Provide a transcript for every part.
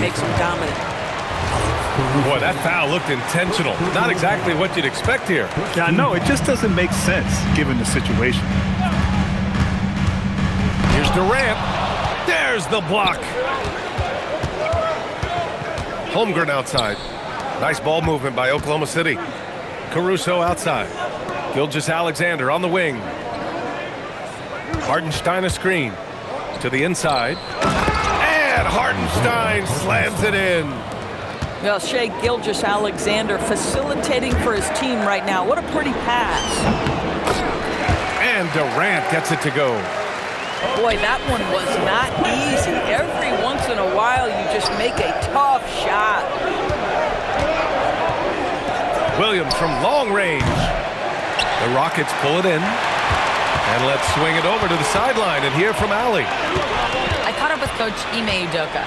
makes him dominant. Boy, that foul looked intentional. Not exactly what you'd expect here. Yeah, I know. It just doesn't make sense given the situation. Here's Durant. There's the block. Holmgren outside. Nice ball movement by Oklahoma City. Caruso outside. Gilgeous-Alexander on the wing. Hartenstein a screen. To the inside. And Hartenstein slams it in. Well, Shai Gilgeous-Alexander facilitating for his team right now. What a pretty pass. And Durant gets it to go. Boy, that one was not easy. Every once in a while, you just make a tough shot. Williams from long range. The Rockets pull it in. And let's swing it over to the sideline and hear from Allie. I caught up with Coach Ime Udoka.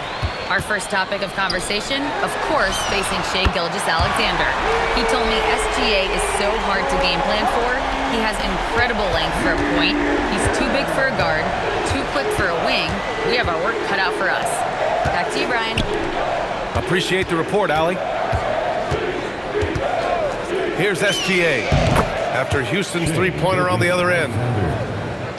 Our first topic of conversation, of course, facing Shai Gilgeous-Alexander. He told me SGA is so hard to game plan for. He has incredible length for a point. He's too big for a guard, too quick for a wing. We have our work cut out for us. Back to you, Brian. Appreciate the report, Allie. Here's SGA after Houston's three-pointer on the other end.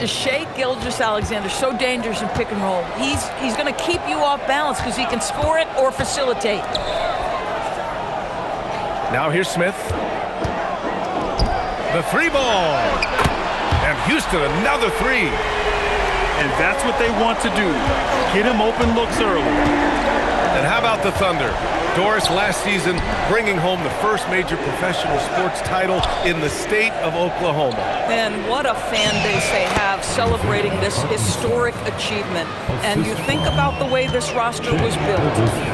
Shai Gilgeous-Alexander, so dangerous in pick and roll. He's going to keep you off balance because he can score it or facilitate. Now here's Smith. The three ball. And Houston another three. And that's what they want to do. Get him open looks early. And how about the Thunder? Doris last season bringing home the first major professional sports title in the state of Oklahoma. And what a fan base they have celebrating this historic achievement. And you think about the way this roster was built,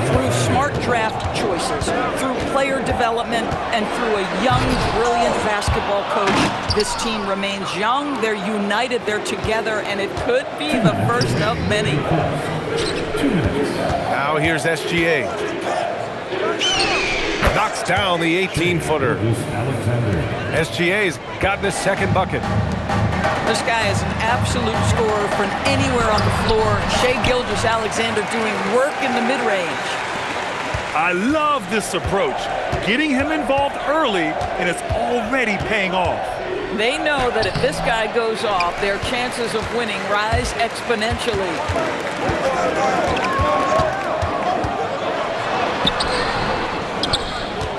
through smart draft choices, through player development, and through a young, brilliant basketball coach. This team remains young, they're united, they're together, and it could be the first of many. Now here's SGA. Knocks down the 18-footer. SGA's gotten his second bucket. This guy is an absolute scorer from anywhere on the floor. Shai Gilgeous-Alexander doing work in the mid-range. I love this approach. Getting him involved early, and it's already paying off. They know that if this guy goes off, their chances of winning rise exponentially.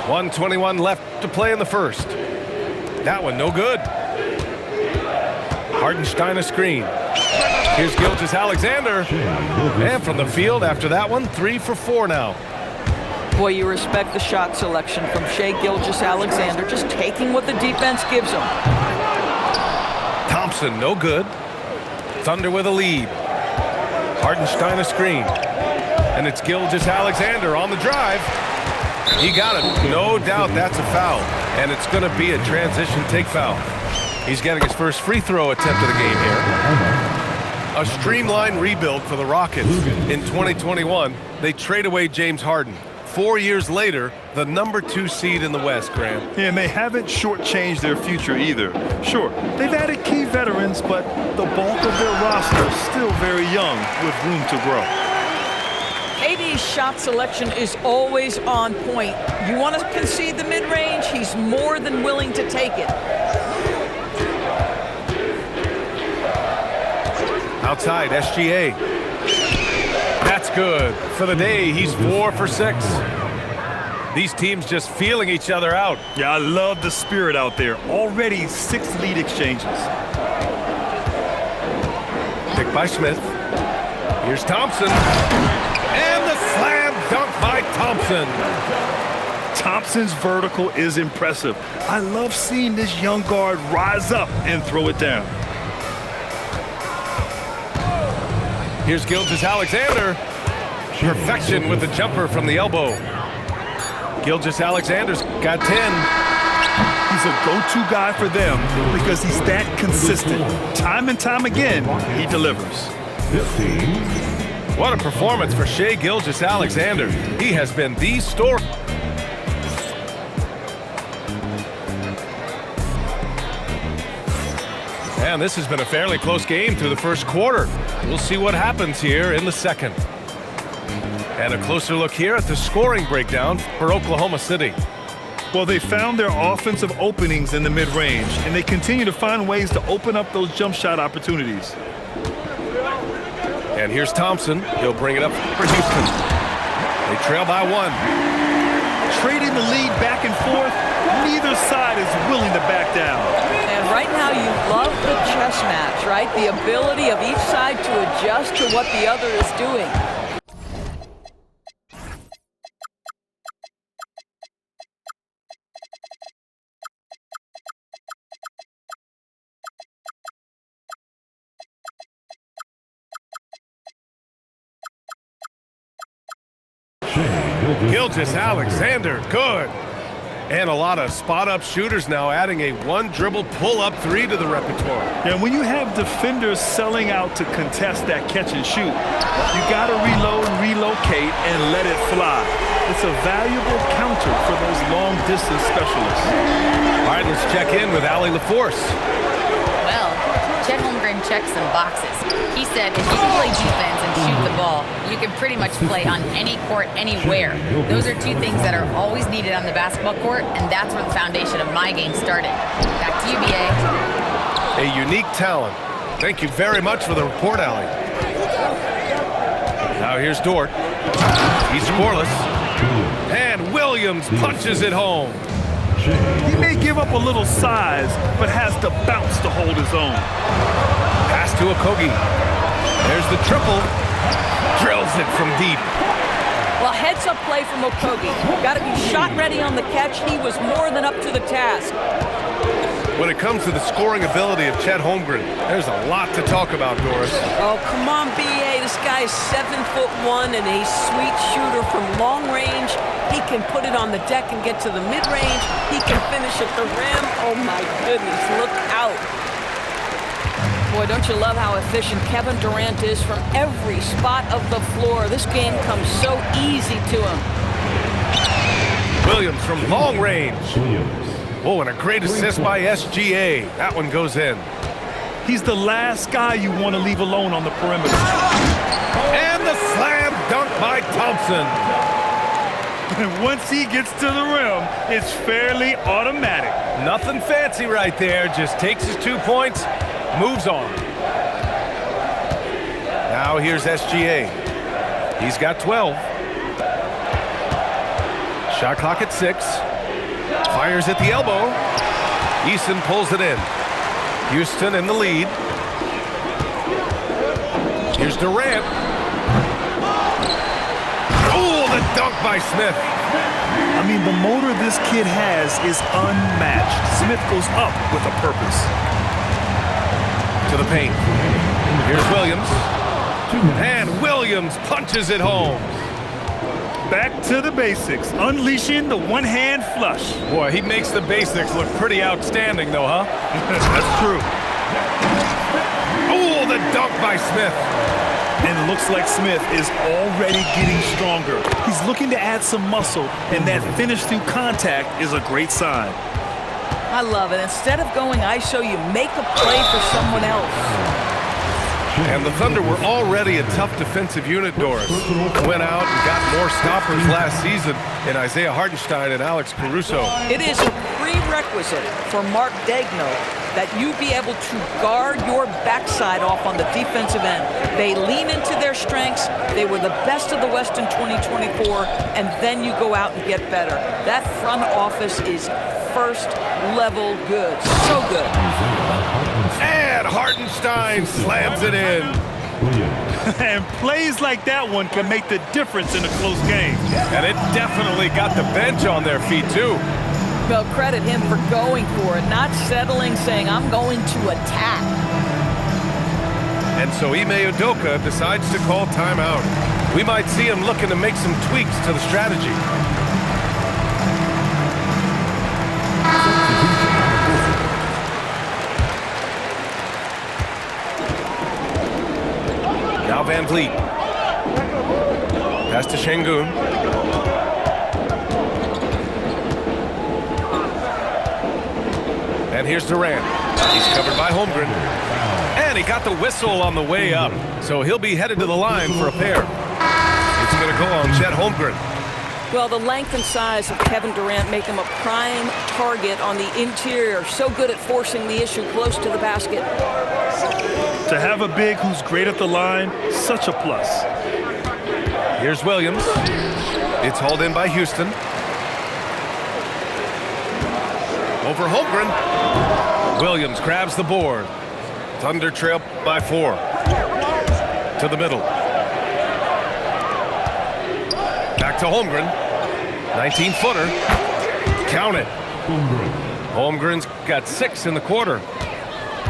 1:21 left to play in the first. That one no good. Hartenstein a screen. Here's Gilgeous-Alexander. And from the field after that one, 3 for 4 now. Boy, you respect the shot selection from Shai Gilgeous-Alexander, just taking what the defense gives him. Thompson, no good. Thunder with a lead. Hartenstein a screen. And it's Gilgeous-Alexander on the drive. He got it. No doubt that's a foul. And it's going to be a transition take foul. He's getting his first free throw attempt of the game here. A streamlined rebuild for the Rockets. In 2021, they trade away James Harden. 4 years later, the #2 seed in the West, Graham. Yeah, and they haven't shortchanged their future either. Sure, they've added key veterans, but the bulk of their roster is still very young with room to grow. KD's shot selection is always on point. You want to concede the mid-range, he's more than willing to take it. Outside, SGA. That's good. For the day, he's 4 for 6. These teams just feeling each other out. Yeah, I love the spirit out there. Already 6 lead exchanges. Picked by Smith. Here's Thompson. And the slam dunk by Thompson. Thompson's vertical is impressive. I love seeing this young guard rise up and throw it down. Here's Gilgeous-Alexander. Perfection with the jumper from the elbow. Gilgeous-Alexander's got 10. He's a go-to guy for them because he's that consistent. Time and time again, he delivers. What a performance for Shai Gilgeous-Alexander. He has been the story. And this has been a fairly close game through the first quarter. We'll see what happens here in the second. And a closer look here at the scoring breakdown for Oklahoma City. Well, they found their offensive openings in the mid-range, and they continue to find ways to open up those jump shot opportunities. And here's Thompson. He'll bring it up for Houston. They trail by 1. Trading the lead back and forth, neither side is willing to back down. And right now you love the chess match, right? The ability of each side to adjust to what the other is doing. Gilgeous-Alexander, good. And a lot of spot-up shooters now, adding a one-dribble pull-up 3 to the repertoire. And when you have defenders selling out to contest that catch and shoot, you got to reload, relocate, and let it fly. It's a valuable counter for those long-distance specialists. All right, let's check in with Allie LaForce. Well, Chet Holmgren checked some boxes. He said if you can play defense and shoot the ball, you can pretty much play on any court, anywhere. Those are two things that are always needed on the basketball court, and that's where the foundation of my game started. Back to you, BA. A unique talent. Thank you very much for the report, Allie. Now here's Dort. He's scoreless. And Williams punches it home. He may give up a little size, but has the bounce to hold his own. Pass to Okogie. There's the triple. Drills it from deep. Well, heads-up play from Okogie. Got to be shot ready on the catch. He was more than up to the task. When it comes to the scoring ability of Chet Holmgren, there's a lot to talk about, Doris. Oh, come on, BA. This guy is 7'1" and a sweet shooter from long range. He can put it on the deck and get to the mid-range. He can finish at the rim. Oh, my goodness. Look out. Boy, don't you love how efficient Kevin Durant is from every spot of the floor. This game comes so easy to him. Williams from long range. Oh, and a great assist by SGA. That one goes in. He's the last guy you want to leave alone on the perimeter. And the slam dunk by Thompson. And once he gets to the rim, it's fairly automatic. Nothing fancy right there. Just takes his 2 points, moves on. Now here's SGA. He's got 12. Shot clock at 6. Fires at the elbow. Eason pulls it in. Houston in the lead. Here's Durant. Oh, the dunk by Smith. I mean, the motor this kid has is unmatched. Smith goes up with a purpose. To the paint. Here's Williams. And Williams punches it home. Back to the basics, unleashing the one-hand flush. Boy, he makes the basics look pretty outstanding, though, huh? That's true. Oh, the dunk by Smith. And it looks like Smith is already getting stronger. He's looking to add some muscle, and that finish through contact is a great sign. I love it. Instead of going ISO, you make a play for someone else. And the Thunder were already a tough defensive unit, Doris. Went out and got more stoppers last season in Isaiah Hartenstein and Alex Caruso. It is a prerequisite for Mark Daigneault that you be able to guard your backside off on the defensive end. They lean into their strengths. They were the best of the West in 2024, and then you go out and get better. That front office is first level good. So good. And Hartenstein slams it in. And plays like that one can make the difference in a close game. And it definitely got the bench on their feet, too. Well, credit him for going for it, not settling, saying, I'm going to attack. And so Ime Udoka decides to call timeout. We might see him looking to make some tweaks to the strategy. Now Van Vliet. Pass to Şengün. And here's Durant. He's covered by Holmgren. And he got the whistle on the way up. So he'll be headed to the line for a pair. It's going to go on Chet Holmgren. Well, the length and size of Kevin Durant make him a prime target on the interior. So good at forcing the issue close to the basket. To have a big who's great at the line, such a plus. Here's Williams. It's hauled in by Houston. Over Holmgren. Williams grabs the board. Thunder trail by 4. To the middle. Back to Holmgren. 19-footer. Count it. Holmgren's got 6 in the quarter.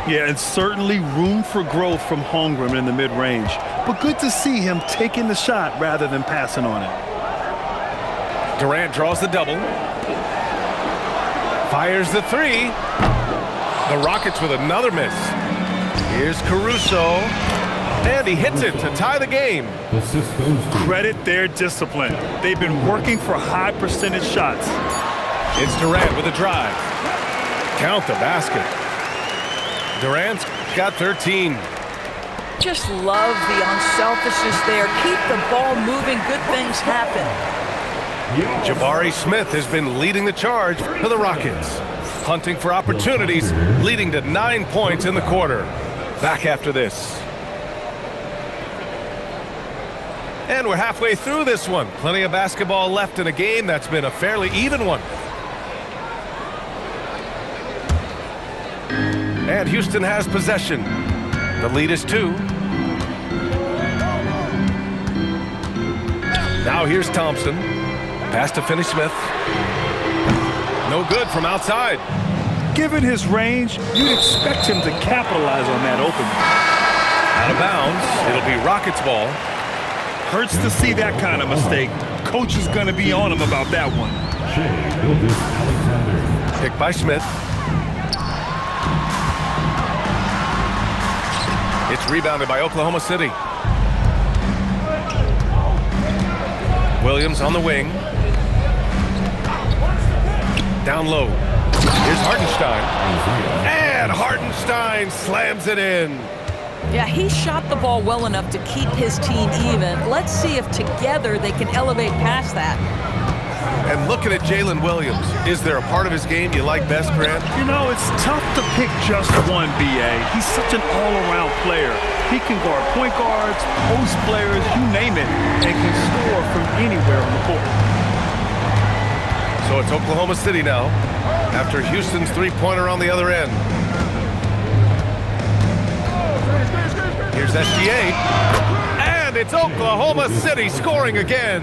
Yeah, and certainly room for growth from Holmgren in the mid-range. But good to see him taking the shot rather than passing on it. Durant draws the double. Fires the 3. The Rockets with another miss. Here's Caruso. And he hits it to tie the game. Credit their discipline. They've been working for high percentage shots. It's Durant with a drive. Count the basket. Durant's got 13. Just love the unselfishness there. Keep the ball moving. Good things happen. Jabari Smith has been leading the charge for the Rockets. Hunting for opportunities, leading to 9 points in the quarter. Back after this. And we're halfway through this one. Plenty of basketball left in a game that's been a fairly even one. And Houston has possession. The lead is 2. Now here's Thompson. Pass to Finney-Smith. No good from outside. Given his range, you'd expect him to capitalize on that opening. Out of bounds. It'll be Rockets ball. Hurts to see that kind of mistake. Coach is going to be on him about that one. Picked by Smith. It's rebounded by Oklahoma City. Williams on the wing. Down low. Here's Hartenstein. And Hartenstein slams it in. Yeah, he shot the ball well enough to keep his team even. Let's see if together they can elevate past that. And looking at Jalen Williams, is there a part of his game you like best, Grant? You know, it's tough to pick just one, B.A. He's such an all-around player. He can guard point guards, post players, you name it, and can score from anywhere on the court. So it's Oklahoma City now, after Houston's three-pointer on the other end. Here's SGA, and it's Oklahoma City scoring again.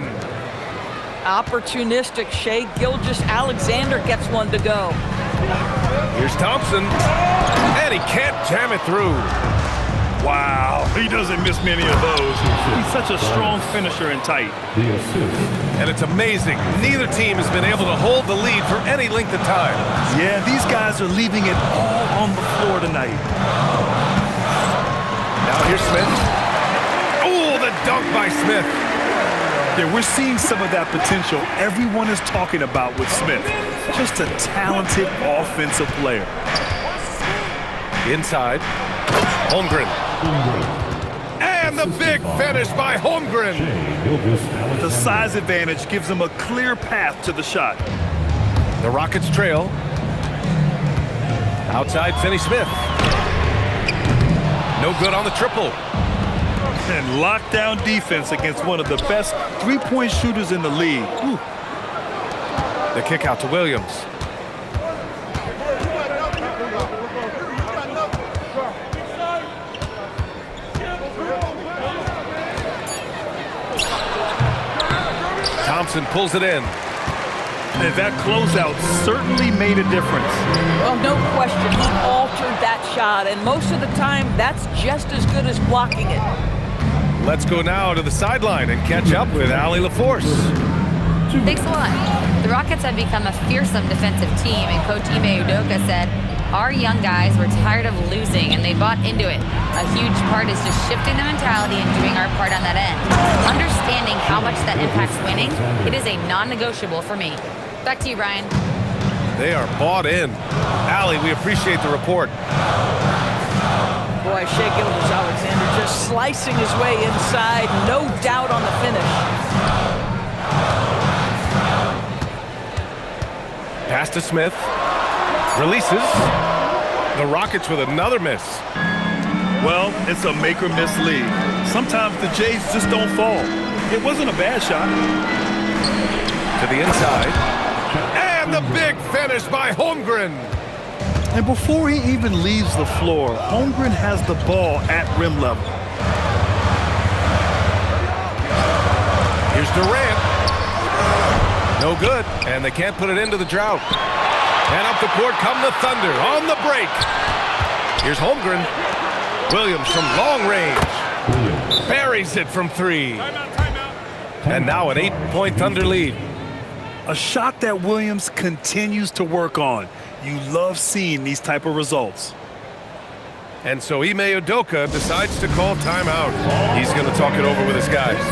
Opportunistic Shai Gilgeous-Alexander gets one to go. Here's Thompson, and he can't jam it through. Wow, he doesn't miss many of those. He's such a strong finisher and tight. And it's amazing. Neither team has been able to hold the lead for any length of time. Yeah, these guys are leaving it all on the floor tonight. Now here's Smith. Oh, the dunk by Smith. Yeah, we're seeing some of that potential everyone is talking about with Smith. Just a talented offensive player. Inside. Holmgren. And the big finish by Holmgren. The size advantage gives him a clear path to the shot. The Rockets trail. Outside Finney-Smith. No good on the triple. And lockdown defense against one of the best three-point shooters in the league. Ooh. The kick out to Williams. Thompson pulls it in. And that closeout certainly made a difference. Well, no question, he altered that shot, and most of the time, that's just as good as blocking it. Let's go now to the sideline and catch up with Allie LaForce. Thanks a lot. The Rockets have become a fearsome defensive team, and Coach Ime Udoka said, our young guys were tired of losing, and they bought into it. A huge part is just shifting the mentality and doing our part on that end. Understanding how much that impacts winning, it is a non-negotiable for me. Back to you, Brian. They are bought in. Allie, we appreciate the report. Boy, Shai Gilgeous-Alexander just slicing his way inside. No doubt on the finish. Pass to Smith. Releases. The Rockets with another miss. Well, it's a make or miss lead. Sometimes the Jays just don't fall. It wasn't a bad shot. To the inside. And the big finish by Holmgren. And before he even leaves the floor, Holmgren has the ball at rim level. Here's Durant. No good, and they can't put it into the drought. And up the court come the Thunder on the break. Here's Holmgren. Williams from long range. Buries it from 3. And now an 8-point Thunder lead. A shot that Williams continues to work on. You love seeing these type of results. And so Ime Udoka decides to call timeout. He's going to talk it over with his guys.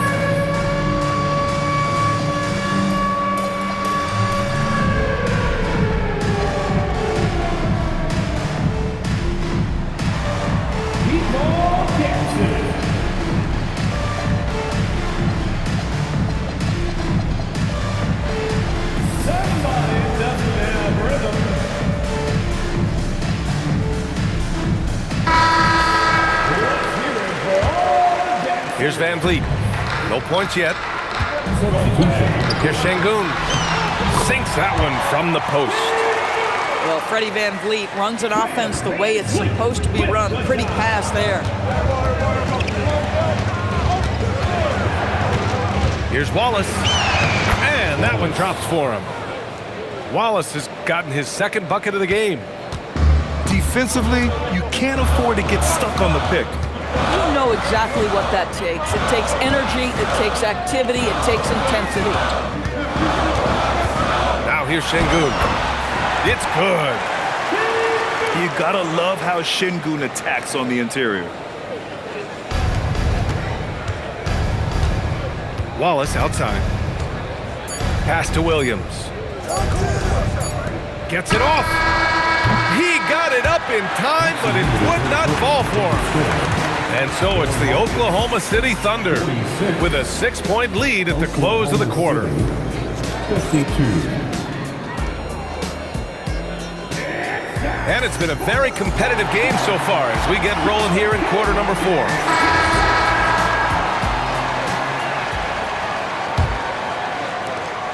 Here's Van Vliet. No points yet. Here's Şengün. Sinks that one from the post. Well, Freddie Van Vliet runs an offense the way it's supposed to be run. Pretty pass there. Here's Wallace. And that one drops for him. Wallace has gotten his second bucket of the game. Defensively, you can't afford to get stuck on the pick. You know exactly what that takes. It takes energy, it takes activity, it takes intensity. Now here's Şengün. It's good. You gotta love how Şengün attacks on the interior. Wallace outside. Pass to Williams. Gets it off. He got it up in time, but it would not fall for him. And so it's the Oklahoma City Thunder with a 6-point lead at the close of the quarter. And it's been a very competitive game so far as we get rolling here in quarter number 4.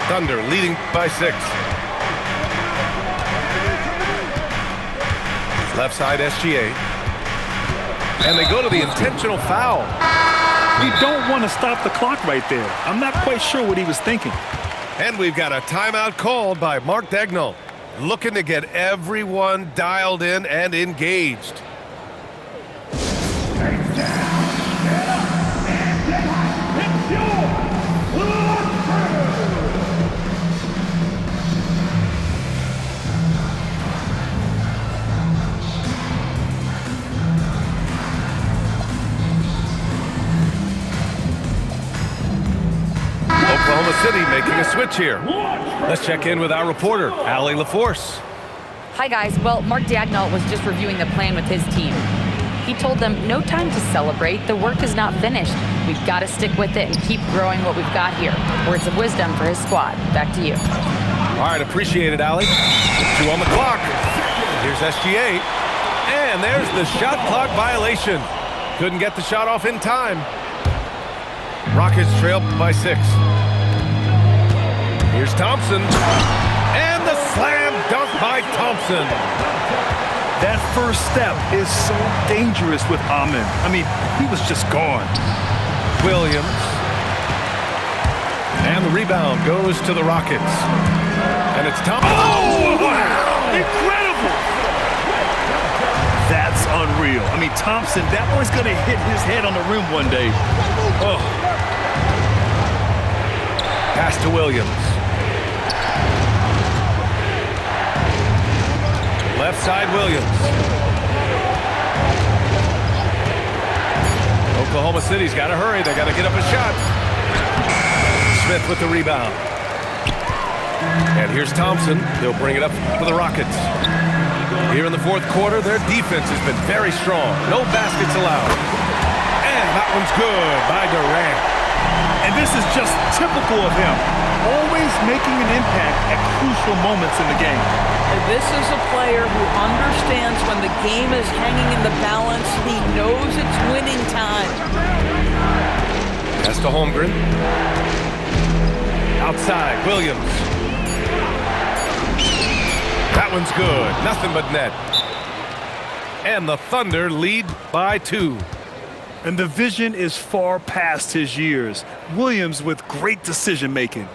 Thunder leading by 6. Left side SGA. And they go to the intentional foul. You don't want to stop the clock right there. I'm not quite sure what he was thinking. And we've got a timeout called by Mark Daigneault, looking to get everyone dialed in and engaged. Oklahoma City making a switch here. Let's check in with our reporter, Allie LaForce. Hi, guys. Well, Mark Daigneault was just reviewing the plan with his team. He told them, no time to celebrate. The work is not finished. We've got to stick with it and keep growing what we've got here. Words of wisdom for his squad. Back to you. All right, appreciate it, Allie. 2 on the clock. Here's SGA. And there's the shot clock violation. Couldn't get the shot off in time. Rockets trail by 6. Here's Thompson. And the slam dunk by Thompson. That first step is so dangerous with Amen. I mean, he was just gone. Williams. And the rebound goes to the Rockets. And it's Thompson. Oh, wow! Incredible! That's unreal. I mean, Thompson, that boy's going to hit his head on the rim one day. Oh. Pass to Williams. Left side, Williams. Oklahoma City's got to hurry. They got to get up a shot. Smith with the rebound. And here's Thompson. They'll bring it up for the Rockets. Here in the fourth quarter, their defense has been very strong. No baskets allowed. And that one's good by Durant. And this is just typical of him, always making an impact at crucial moments in the game. This is a player who understands when the game is hanging in the balance. He knows it's winning time. Pass to Holmgren. Outside, Williams. That one's good. Nothing but net. And the Thunder lead by 2. And the vision is far past his years. Williams with great decision-making.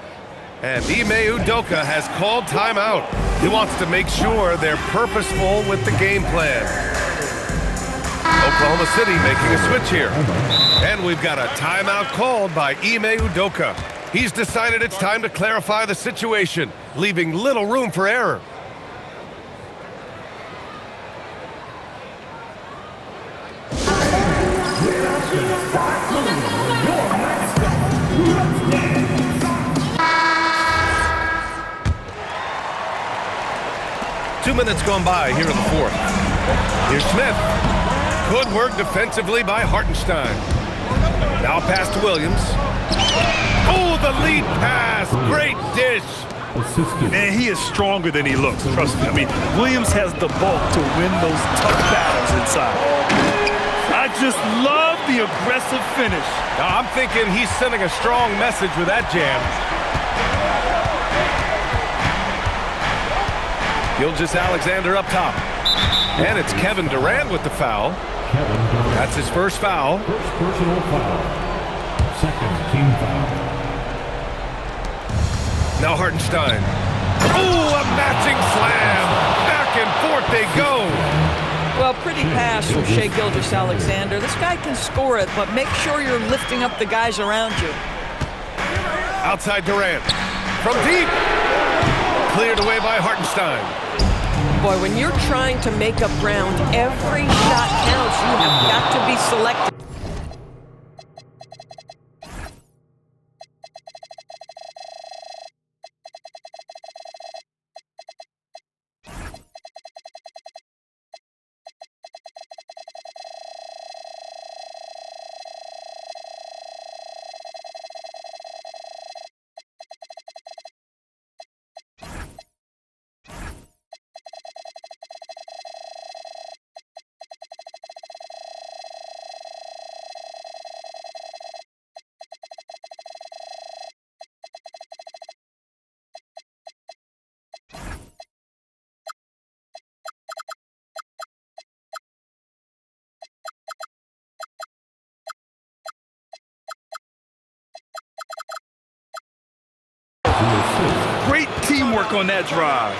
And Ime Udoka has called timeout. He wants to make sure they're purposeful with the game plan. Oklahoma City making a switch here. And we've got a timeout called by Ime Udoka. He's decided it's time to clarify the situation, leaving little room for error. Two minutes gone by here in the fourth. Here's Smith. Good work defensively by Hartenstein. Now pass to Williams. Oh, the lead pass. Great dish. Man, he is stronger than he looks, trust me. I mean, Williams has the bulk to win those tough battles inside. I just love the aggressive finish. Now, I'm thinking he's sending a strong message with that jam. Gilgeous-Alexander up top. And it's Kevin Durant with the foul. That's his first foul. First personal foul. Second team foul. Now Hartenstein. Oh, a matching slam. Back and forth they go. Well, pretty pass from Shai Gilgeous-Alexander. This guy can score it, but make sure you're lifting up the guys around you. Outside Durant. From deep. Cleared away by Hartenstein. Boy, when you're trying to make up ground, every shot counts. You have got to be selective. Great teamwork on that drive,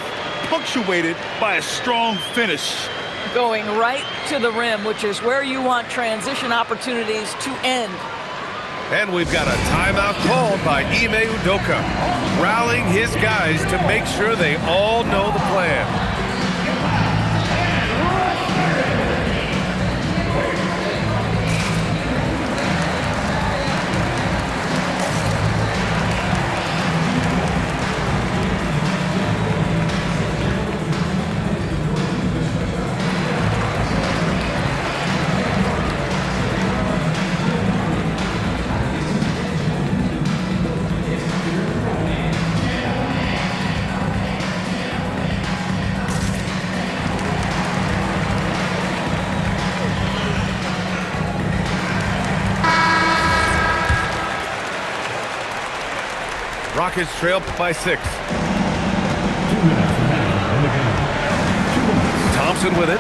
punctuated by a strong finish. Going right to the rim, which is where you want transition opportunities to end. And we've got a timeout called by Ime Udoka, rallying his guys to make sure they all know the plan. Rockets trail by 6. 2 minutes remaining in the game. Thompson with it.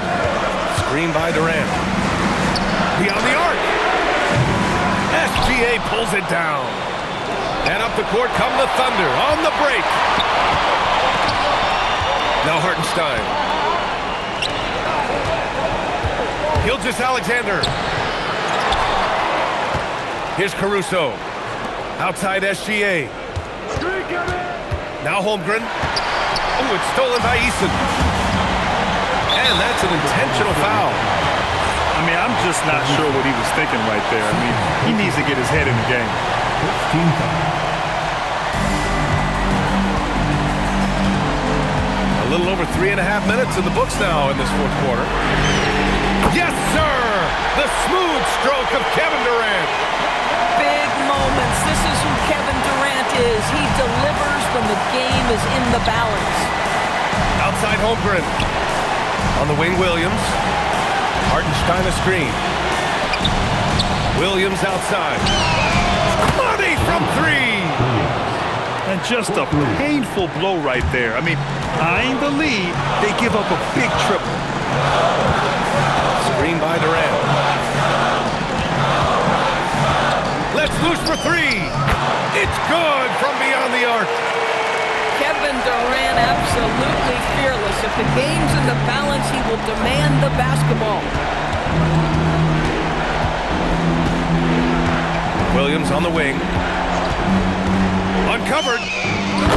Screen by Durant. Beyond the arc. SGA pulls it down. And up the court come the Thunder on the break. Now Hartenstein. Gilgeous-Alexander. Here's Caruso. Outside SGA. Now Holmgren. Oh, it's stolen by Eason. And that's an intentional foul. I mean, I'm just not sure what he was thinking right there. I mean, he needs to get his head in the game. First team foul. A little over 3.5 minutes in the books now in this fourth quarter. Yes, sir! The smooth stroke of Kevin Durant. big moments. This is who Kevin Durant is. He delivers when the game is in the balance. Outside Holmgren. On the wing, Williams. Hartenstein a screen. Williams outside. Money from three. And just a painful blow right there. I mean, eyeing the lead, they give up a big triple. Screen by Durant. Let's loose for three. It's good from beyond the arc. Kevin Durant absolutely fearless. If the game's in the balance, he will demand the basketball. Williams on the wing. Uncovered.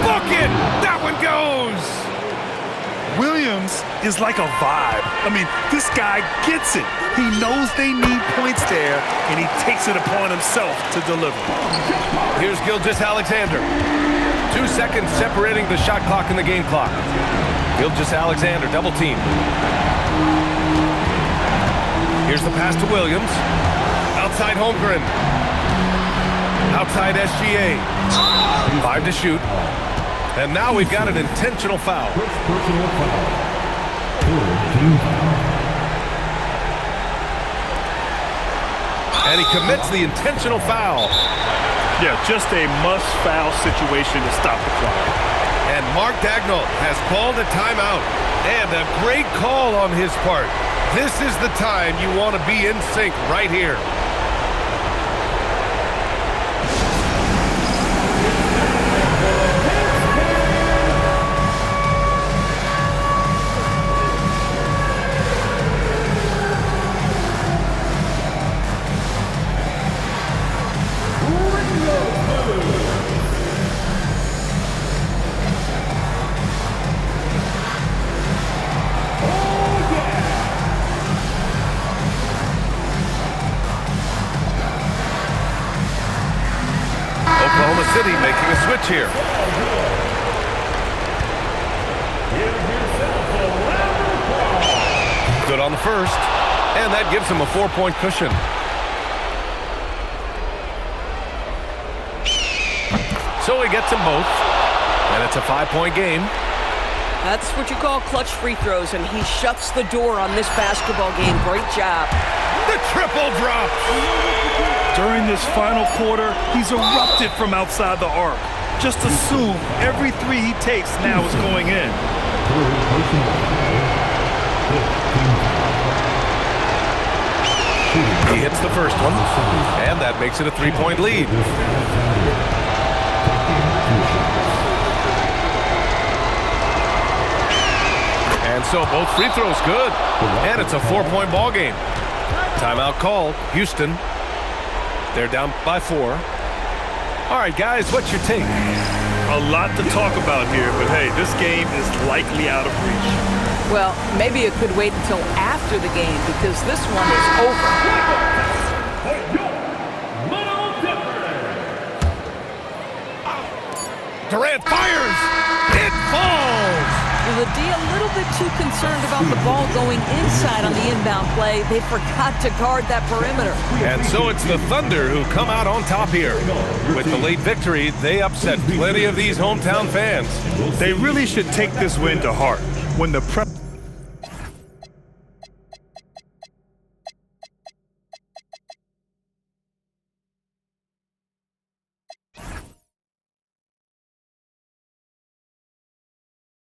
Bucket! That one goes! Williams is like a vibe. I mean, this guy gets it. He knows they need points there, and he takes it upon himself to deliver. Here's Gilgeous-Alexander. 2 seconds separating the shot clock and the game clock. Gilgeous-Alexander, double team. Here's the pass to Williams. Outside Holmgren. Outside SGA. 5 to shoot. And now we've got an intentional foul. First personal foul. Third team foul. And he commits the intentional foul. Yeah, just a must-foul situation to stop the clock. And Mark Daigneault has called a timeout. And a great call on his part. This is the time you want to be in sync right here. Oklahoma City making a switch here. Good on the first, and that gives him a 4-point cushion. So he gets them both, and it's a 5-point game. That's what you call clutch free throws, and he shuts the door on this basketball game. Great job. The triple drop. During this final quarter, he's erupted from outside the arc. Just assume every three he takes now is going in. Third personal foul. Fifth team foul. He hits the first one, and that makes it a 3-point lead. And so both free throws good, and it's a 4-point ball game. Timeout called. Houston. They're down by 4. All right, guys, what's your take? A lot to talk about here, but hey, this game is likely out of reach. Well, maybe it could wait until after the game because this one is over. Durant fires. It falls. Well, the D a little bit too concerned about the ball going inside on the inbound play. They forgot to guard that perimeter. And so it's the Thunder who come out on top here. With the late victory, they upset plenty of these hometown fans. They really should take this win to heart. When the prep